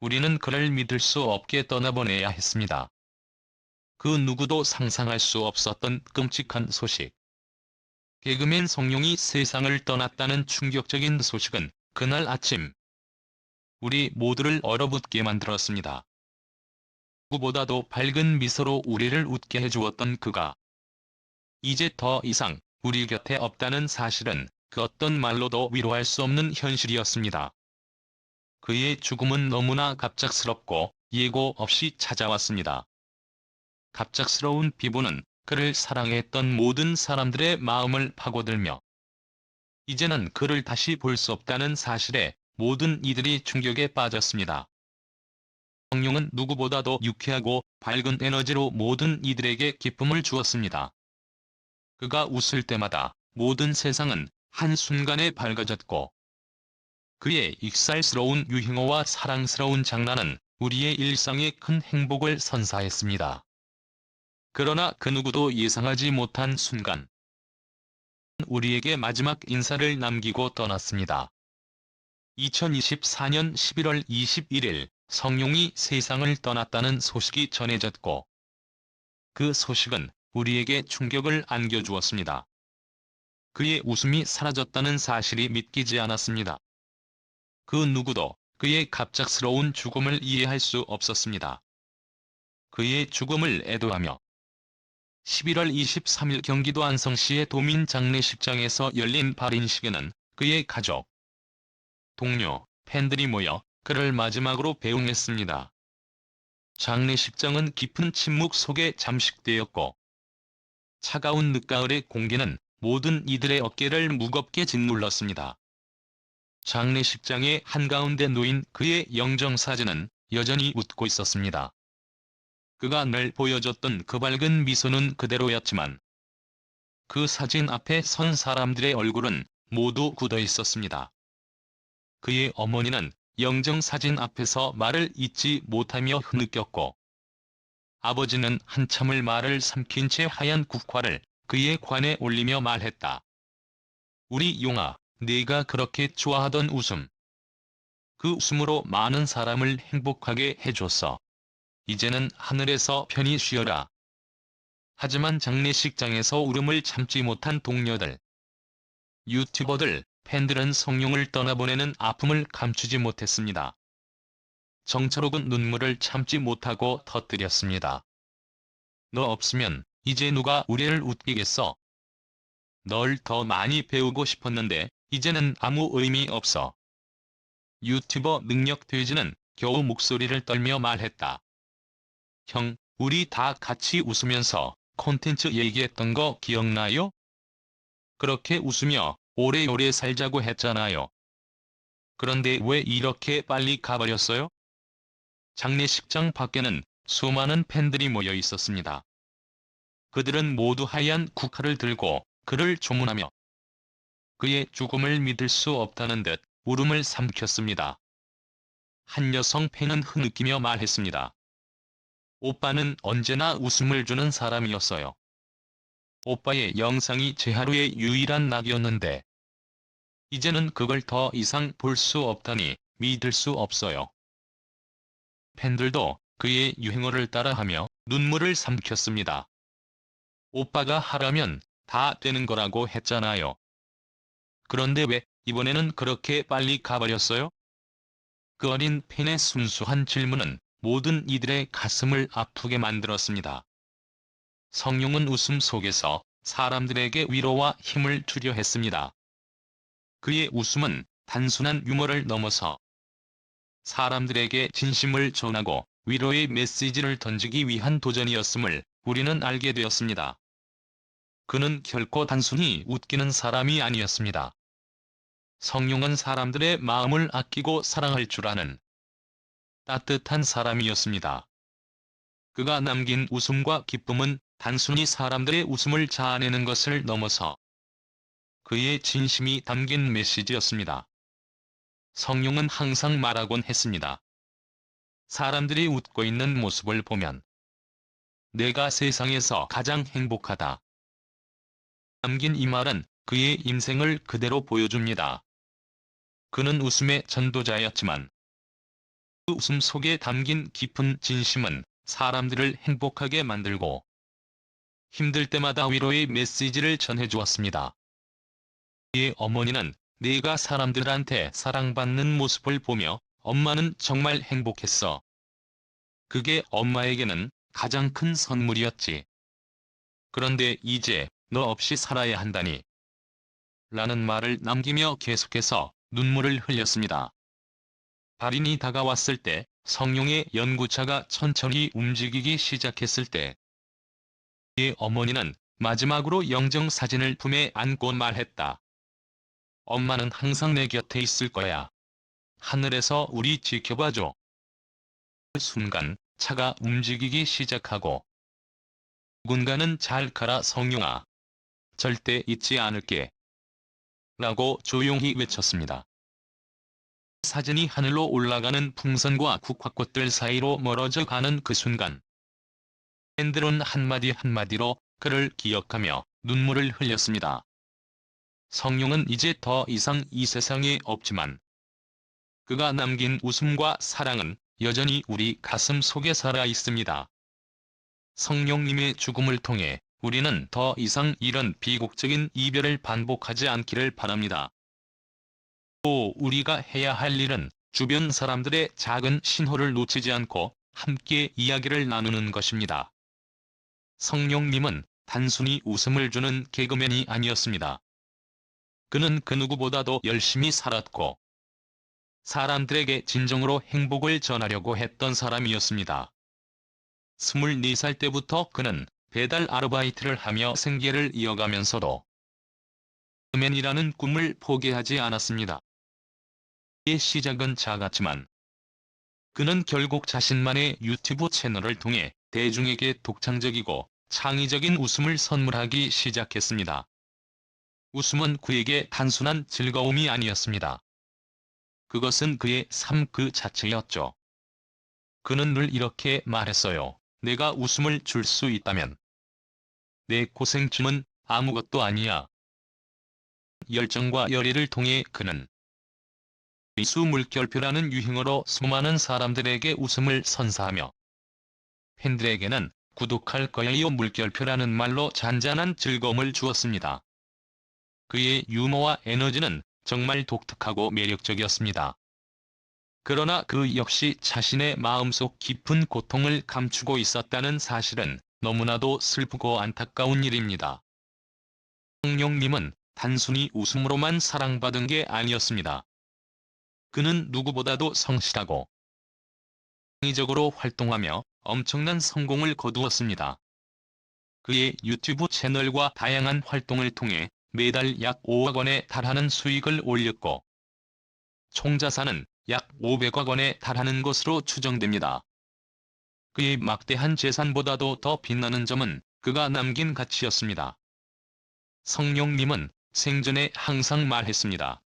우리는 그를 믿을 수 없게 떠나보내야 했습니다. 그 누구도 상상할 수 없었던 끔찍한 소식. 개그맨 성룡이 세상을 떠났다는 충격적인 소식은 그날 아침 우리 모두를 얼어붙게 만들었습니다. 누구보다도 밝은 미소로 우리를 웃게 해주었던 그가 이제 더 이상 우리 곁에 없다는 사실은 그 어떤 말로도 위로할 수 없는 현실이었습니다. 그의 죽음은 너무나 갑작스럽고 예고 없이 찾아왔습니다. 갑작스러운 비보는 그를 사랑했던 모든 사람들의 마음을 파고들며 이제는 그를 다시 볼 수 없다는 사실에 모든 이들이 충격에 빠졌습니다. 성룡은 누구보다도 유쾌하고 밝은 에너지로 모든 이들에게 기쁨을 주었습니다. 그가 웃을 때마다 모든 세상은 한순간에 밝아졌고 그의 익살스러운 유행어와 사랑스러운 장난은 우리의 일상에 큰 행복을 선사했습니다. 그러나 그 누구도 예상하지 못한 순간 우리에게 마지막 인사를 남기고 떠났습니다. 2024년 11월 21일 성룡이 세상을 떠났다는 소식이 전해졌고 그 소식은 우리에게 충격을 안겨주었습니다. 그의 웃음이 사라졌다는 사실이 믿기지 않았습니다. 그 누구도 그의 갑작스러운 죽음을 이해할 수 없었습니다. 그의 죽음을 애도하며 11월 23일 경기도 안성시의 도민 장례식장에서 열린 발인식에는 그의 가족, 동료, 팬들이 모여 그를 마지막으로 배웅했습니다. 장례식장은 깊은 침묵 속에 잠식되었고 차가운 늦가을의 공기는 모든 이들의 어깨를 무겁게 짓눌렀습니다. 장례식장의 한가운데 놓인 그의 영정사진은 여전히 웃고 있었습니다. 그가 늘 보여줬던 그 밝은 미소는 그대로였지만 그 사진 앞에 선 사람들의 얼굴은 모두 굳어 있었습니다. 그의 어머니는 영정사진 앞에서 말을 잇지 못하며 흐느꼈고 아버지는 한참을 말을 삼킨 채 하얀 국화를 그의 관에 올리며 말했다. 우리 용아, 네가 그렇게 좋아하던 웃음. 그 웃음으로 많은 사람을 행복하게 해줬어. 이제는 하늘에서 편히 쉬어라. 하지만 장례식장에서 울음을 참지 못한 동료들, 유튜버들, 팬들은 성룡을 떠나보내는 아픔을 감추지 못했습니다. 정철욱은 눈물을 참지 못하고 터뜨렸습니다. 너 없으면 이제 누가 우리를 웃기겠어? 널 더 많이 배우고 싶었는데 이제는 아무 의미 없어. 유튜버 능력돼지는 겨우 목소리를 떨며 말했다. 형, 우리 다 같이 웃으면서 콘텐츠 얘기했던 거 기억나요? 그렇게 웃으며 오래오래 살자고 했잖아요. 그런데 왜 이렇게 빨리 가버렸어요? 장례식장 밖에는 수많은 팬들이 모여 있었습니다. 그들은 모두 하얀 국화를 들고 그를 조문하며 그의 죽음을 믿을 수 없다는 듯 울음을 삼켰습니다. 한 여성 팬은 흐느끼며 말했습니다. 오빠는 언제나 웃음을 주는 사람이었어요. 오빠의 영상이 제 하루의 유일한 낙이었는데 이제는 그걸 더 이상 볼 수 없다니 믿을 수 없어요. 팬들도 그의 유행어를 따라하며 눈물을 삼켰습니다. 오빠가 하라면 다 되는 거라고 했잖아요. 그런데 왜 이번에는 그렇게 빨리 가버렸어요? 그 어린 팬의 순수한 질문은 모든 이들의 가슴을 아프게 만들었습니다. 성룡은 웃음 속에서 사람들에게 위로와 힘을 주려 했습니다. 그의 웃음은 단순한 유머를 넘어서 사람들에게 진심을 전하고 위로의 메시지를 던지기 위한 도전이었음을 우리는 알게 되었습니다. 그는 결코 단순히 웃기는 사람이 아니었습니다. 성룡은 사람들의 마음을 아끼고 사랑할 줄 아는 따뜻한 사람이었습니다. 그가 남긴 웃음과 기쁨은 단순히 사람들의 웃음을 자아내는 것을 넘어서 그의 진심이 담긴 메시지였습니다. 성룡은 항상 말하곤 했습니다. 사람들이 웃고 있는 모습을 보면 내가 세상에서 가장 행복하다. 남긴 이 말은 그의 인생을 그대로 보여줍니다. 그는 웃음의 전도자였지만 그 웃음 속에 담긴 깊은 진심은 사람들을 행복하게 만들고 힘들 때마다 위로의 메시지를 전해주었습니다. 그의 어머니는 내가 사람들한테 사랑받는 모습을 보며 엄마는 정말 행복했어. 그게 엄마에게는 가장 큰 선물이었지. 그런데 이제 너 없이 살아야 한다니. 라는 말을 남기며 계속해서 눈물을 흘렸습니다. 발인이 다가왔을 때, 성룡의 연구차가 천천히 움직이기 시작했을 때 그의 어머니는 마지막으로 영정사진을 품에 안고 말했다. 엄마는 항상 내 곁에 있을 거야. 하늘에서 우리 지켜봐줘. 그 순간 차가 움직이기 시작하고 누군가는 잘 가라 성룡아. 절대 잊지 않을게. 라고 조용히 외쳤습니다. 사진이 하늘로 올라가는 풍선과 국화꽃들 사이로 멀어져 가는 그 순간 팬들은 한마디 한마디로 그를 기억하며 눈물을 흘렸습니다. 성룡은 이제 더 이상 이 세상에 없지만 그가 남긴 웃음과 사랑은 여전히 우리 가슴 속에 살아 있습니다. 성룡님의 죽음을 통해 우리는 더 이상 이런 비극적인 이별을 반복하지 않기를 바랍니다. 또 우리가 해야 할 일은 주변 사람들의 작은 신호를 놓치지 않고 함께 이야기를 나누는 것입니다. 성룡님은 단순히 웃음을 주는 개그맨이 아니었습니다. 그는 그 누구보다도 열심히 살았고 사람들에게 진정으로 행복을 전하려고 했던 사람이었습니다. 24살 때부터 그는 배달 아르바이트를 하며 생계를 이어가면서도 개그맨이라는 꿈을 포기하지 않았습니다. 그의 시작은 작았지만 그는 결국 자신만의 유튜브 채널을 통해 대중에게 독창적이고 창의적인 웃음을 선물하기 시작했습니다. 웃음은 그에게 단순한 즐거움이 아니었습니다. 그것은 그의 삶 그 자체였죠. 그는 늘 이렇게 말했어요. 내가 웃음을 줄 수 있다면 내 고생쯤은 아무것도 아니야. 열정과 열의를 통해 그는 미수 물결표라는 유행어로 수많은 사람들에게 웃음을 선사하며 팬들에게는 구독할 거예요 물결표라는 말로 잔잔한 즐거움을 주었습니다. 그의 유머와 에너지는 정말 독특하고 매력적이었습니다. 그러나 그 역시 자신의 마음속 깊은 고통을 감추고 있었다는 사실은 너무나도 슬프고 안타까운 일입니다. 성룡님은 단순히 웃음으로만 사랑받은 게 아니었습니다. 그는 누구보다도 성실하고 창의적으로 활동하며 엄청난 성공을 거두었습니다. 그의 유튜브 채널과 다양한 활동을 통해 매달 약 5억 원에 달하는 수익을 올렸고 총 자산은 약 500억 원에 달하는 것으로 추정됩니다. 그의 막대한 재산보다도 더 빛나는 점은 그가 남긴 가치였습니다. 성룡님은 생전에 항상 말했습니다.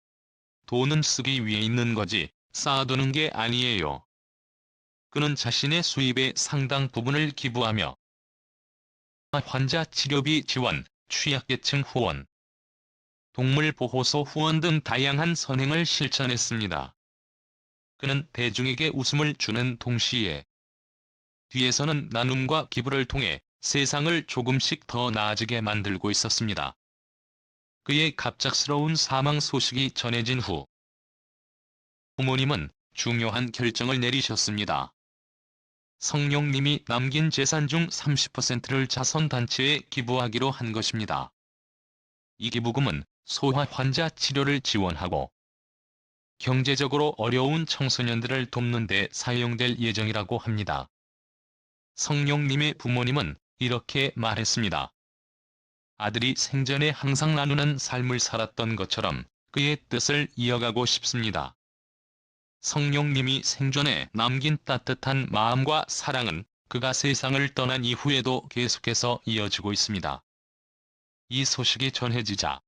돈은 쓰기 위해 있는 거지 쌓아두는 게 아니에요. 그는 자신의 수입의 상당 부분을 기부하며 환자 치료비 지원, 취약계층 후원, 동물보호소 후원 등 다양한 선행을 실천했습니다. 그는 대중에게 웃음을 주는 동시에 뒤에서는 나눔과 기부를 통해 세상을 조금씩 더 나아지게 만들고 있었습니다. 그의 갑작스러운 사망 소식이 전해진 후 부모님은 중요한 결정을 내리셨습니다. 성룡님이 남긴 재산 중 30%를 자선단체에 기부하기로 한 것입니다. 이 기부금은 소아 환자 치료를 지원하고 경제적으로 어려운 청소년들을 돕는 데 사용될 예정이라고 합니다. 성룡님의 부모님은 이렇게 말했습니다. 아들이 생전에 항상 나누는 삶을 살았던 것처럼 그의 뜻을 이어가고 싶습니다. 성룡님이 생전에 남긴 따뜻한 마음과 사랑은 그가 세상을 떠난 이후에도 계속해서 이어지고 있습니다. 이 소식이 전해지자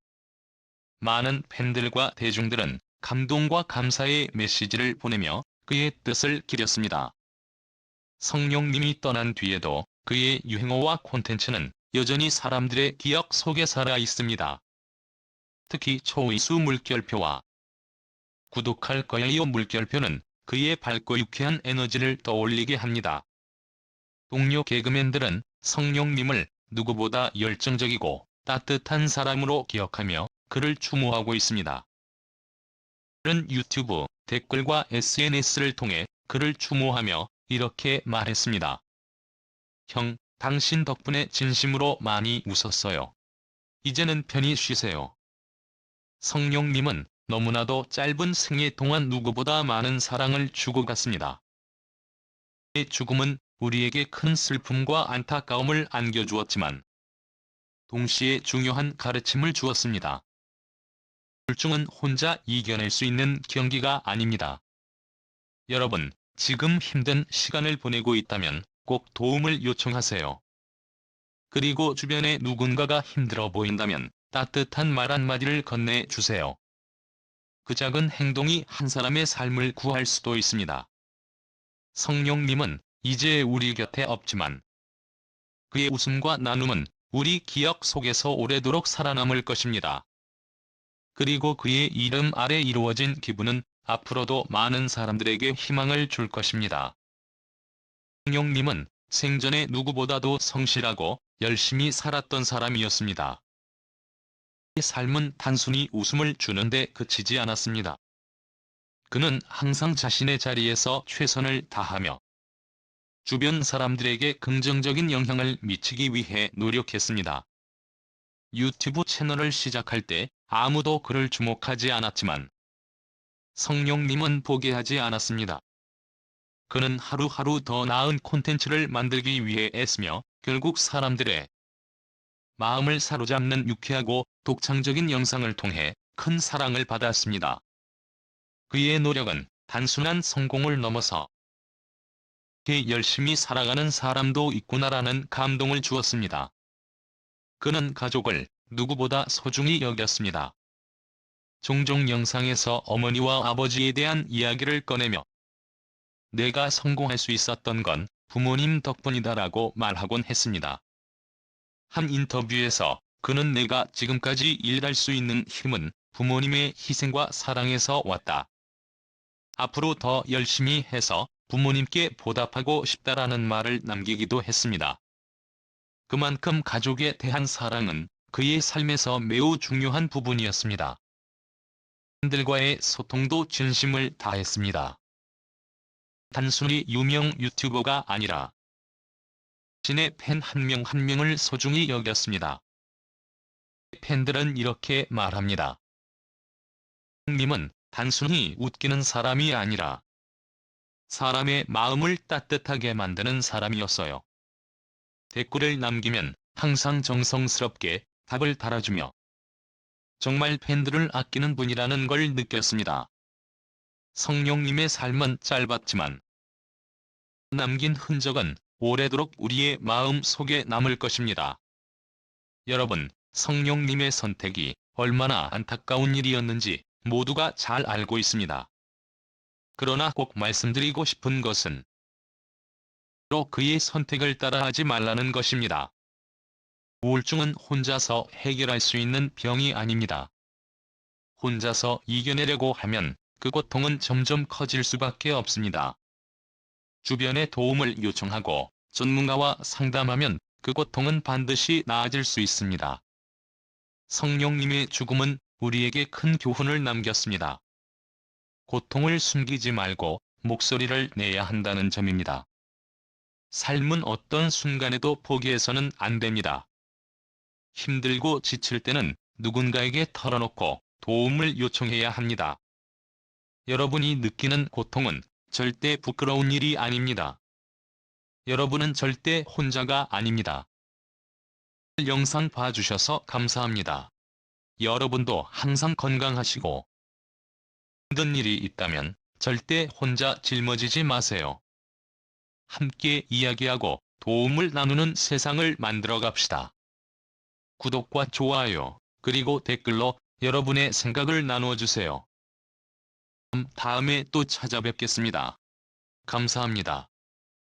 많은 팬들과 대중들은 감동과 감사의 메시지를 보내며 그의 뜻을 기렸습니다. 성룡님이 떠난 뒤에도 그의 유행어와 콘텐츠는 여전히 사람들의 기억 속에 살아 있습니다. 특히 초이수 물결표와 구독할 거예요 물결표는 그의 밝고 유쾌한 에너지를 떠올리게 합니다. 동료 개그맨들은 성룡님을 누구보다 열정적이고 따뜻한 사람으로 기억하며 그를 추모하고 있습니다. 그는 유튜브, 댓글과 SNS를 통해 그를 추모하며 이렇게 말했습니다. 형, 당신 덕분에 진심으로 많이 웃었어요. 이제는 편히 쉬세요. 성룡님은 너무나도 짧은 생애 동안 누구보다 많은 사랑을 주고 갔습니다. 그의 죽음은 우리에게 큰 슬픔과 안타까움을 안겨주었지만 동시에 중요한 가르침을 주었습니다. 우울증은 혼자 이겨낼 수 있는 경기가 아닙니다. 여러분, 지금 힘든 시간을 보내고 있다면 꼭 도움을 요청하세요. 그리고 주변에 누군가가 힘들어 보인다면 따뜻한 말 한마디를 건네주세요. 그 작은 행동이 한 사람의 삶을 구할 수도 있습니다. 성룡님은 이제 우리 곁에 없지만 그의 웃음과 나눔은 우리 기억 속에서 오래도록 살아남을 것입니다. 그리고 그의 이름 아래 이루어진 기부는 앞으로도 많은 사람들에게 희망을 줄 것입니다. 성룡님은 생전에 누구보다도 성실하고 열심히 살았던 사람이었습니다. 그의 삶은 단순히 웃음을 주는데 그치지 않았습니다. 그는 항상 자신의 자리에서 최선을 다하며 주변 사람들에게 긍정적인 영향을 미치기 위해 노력했습니다. 유튜브 채널을 시작할 때 아무도 그를 주목하지 않았지만 성룡님은 포기하지 않았습니다. 그는 하루하루 더 나은 콘텐츠를 만들기 위해 애쓰며 결국 사람들의 마음을 사로잡는 유쾌하고 독창적인 영상을 통해 큰 사랑을 받았습니다. 그의 노력은 단순한 성공을 넘어서 이렇게 열심히 살아가는 사람도 있구나라는 감동을 주었습니다. 그는 가족을 누구보다 소중히 여겼습니다. 종종 영상에서 어머니와 아버지에 대한 이야기를 꺼내며 내가 성공할 수 있었던 건 부모님 덕분이다라고 말하곤 했습니다. 한 인터뷰에서 그는 내가 지금까지 일할 수 있는 힘은 부모님의 희생과 사랑에서 왔다. 앞으로 더 열심히 해서 부모님께 보답하고 싶다라는 말을 남기기도 했습니다. 그만큼 가족에 대한 사랑은 그의 삶에서 매우 중요한 부분이었습니다. 팬들과의 소통도 진심을 다했습니다. 단순히 유명 유튜버가 아니라 자신의 팬 한 명 한 명을 소중히 여겼습니다. 팬들은 이렇게 말합니다. 님은 단순히 웃기는 사람이 아니라 사람의 마음을 따뜻하게 만드는 사람이었어요. 댓글을 남기면 항상 정성스럽게 답을 달아주며 정말 팬들을 아끼는 분이라는 걸 느꼈습니다. 성룡님의 삶은 짧았지만 남긴 흔적은 오래도록 우리의 마음 속에 남을 것입니다. 여러분, 성룡님의 선택이 얼마나 안타까운 일이었는지 모두가 잘 알고 있습니다. 그러나 꼭 말씀드리고 싶은 것은 또 그의 선택을 따라하지 말라는 것입니다. 우울증은 혼자서 해결할 수 있는 병이 아닙니다. 혼자서 이겨내려고 하면 그 고통은 점점 커질 수밖에 없습니다. 주변에 도움을 요청하고 전문가와 상담하면 그 고통은 반드시 나아질 수 있습니다. 성룡님의 죽음은 우리에게 큰 교훈을 남겼습니다. 고통을 숨기지 말고 목소리를 내야 한다는 점입니다. 삶은 어떤 순간에도 포기해서는 안 됩니다. 힘들고 지칠 때는 누군가에게 털어놓고 도움을 요청해야 합니다. 여러분이 느끼는 고통은 절대 부끄러운 일이 아닙니다. 여러분은 절대 혼자가 아닙니다. 영상 봐주셔서 감사합니다. 여러분도 항상 건강하시고 힘든 일이 있다면 절대 혼자 짊어지지 마세요. 함께 이야기하고 도움을 나누는 세상을 만들어 갑시다. 구독과 좋아요, 그리고 댓글로 여러분의 생각을 나누어 주세요. 다음에 또 찾아뵙겠습니다. 감사합니다.